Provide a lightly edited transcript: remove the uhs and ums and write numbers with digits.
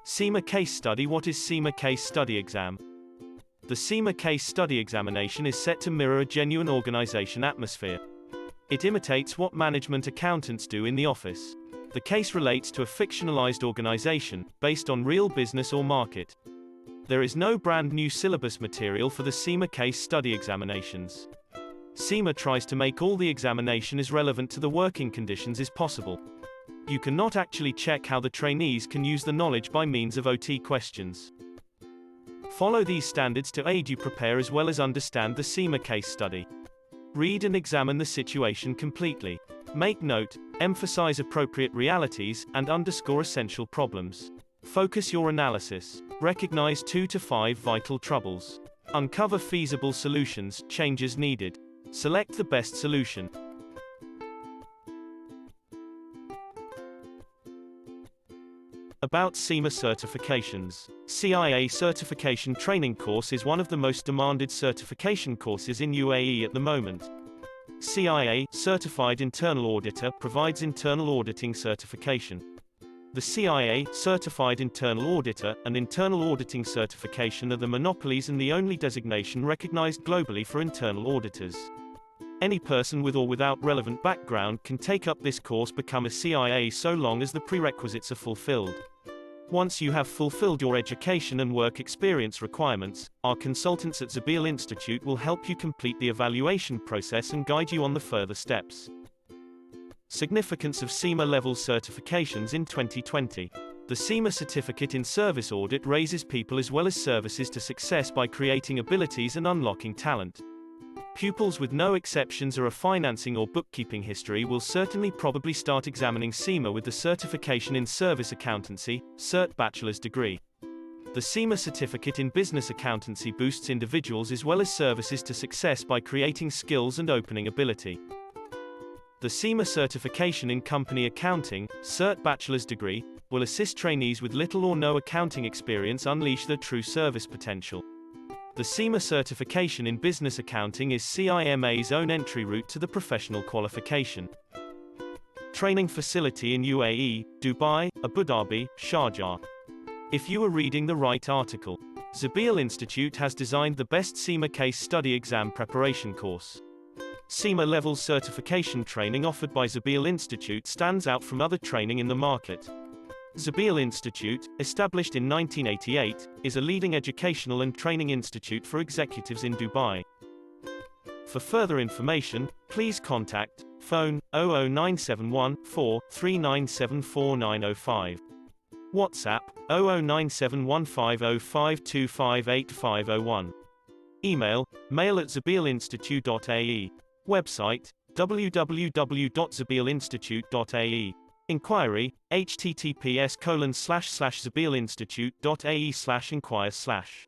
CIMA Case Study. What is CIMA Case Study exam? The CIMA Case Study examination is set to mirror a genuine organization atmosphere. It imitates what management accountants do in the office. The case relates to a fictionalized organization, based on real business or market. There is no brand new syllabus material for the CIMA Case Study examinations. CIMA tries to make all the examination as relevant to the working conditions as possible. You cannot actually check how the trainees can use the knowledge by means of OT questions. Follow these standards to aid you prepare as well as understand the CIMA case study. Read and examine the situation completely. Make note, emphasize appropriate realities, and underscore essential problems. Focus your analysis. Recognize 2 to 5 vital troubles. Uncover feasible solutions, changes needed. Select the best solution. About CIMA certifications. CIA certification training course is one of the most demanded certification courses in UAE at the moment. CIA, Certified Internal Auditor, provides internal auditing certification. The CIA, Certified Internal Auditor, and Internal Auditing Certification are the monopolies and the only designation recognized globally for internal auditors. Any person with or without relevant background can take up this course, become a CIA so long as the prerequisites are fulfilled. Once you have fulfilled your education and work experience requirements, our consultants at Zabeel Institute will help you complete the evaluation process and guide you on the further steps. Significance of CIMA level certifications in 2020. The CIMA Certificate in Service Audit raises people as well as services to success by creating abilities and unlocking talent. Pupils with no exceptions or a financing or bookkeeping history will certainly probably start examining CIMA with the Certification in Service Accountancy, CERT bachelor's degree. The CIMA Certificate in Business Accountancy boosts individuals as well as services to success by creating skills and opening ability. The CIMA Certification in Company Accounting, CERT bachelor's degree, will assist trainees with little or no accounting experience unleash their true service potential. The CIMA certification in business accounting is CIMA's own entry route to the professional qualification. Training facility in UAE, Dubai, Abu Dhabi, Sharjah. If you are reading the right article, Zabeel Institute has designed the best CIMA case study exam preparation course. CIMA level certification training offered by Zabeel Institute stands out from other training in the market. Zabeel Institute, established in 1988, is a leading educational and training institute for executives in Dubai. For further information, please contact phone 00971 4 397 4905. WhatsApp 009715052585501. Email mail@zabeelinstitute.ae. Website www.zabeelinstitute.ae. Inquiry, https://zabeelinstitute.ae/inquire/.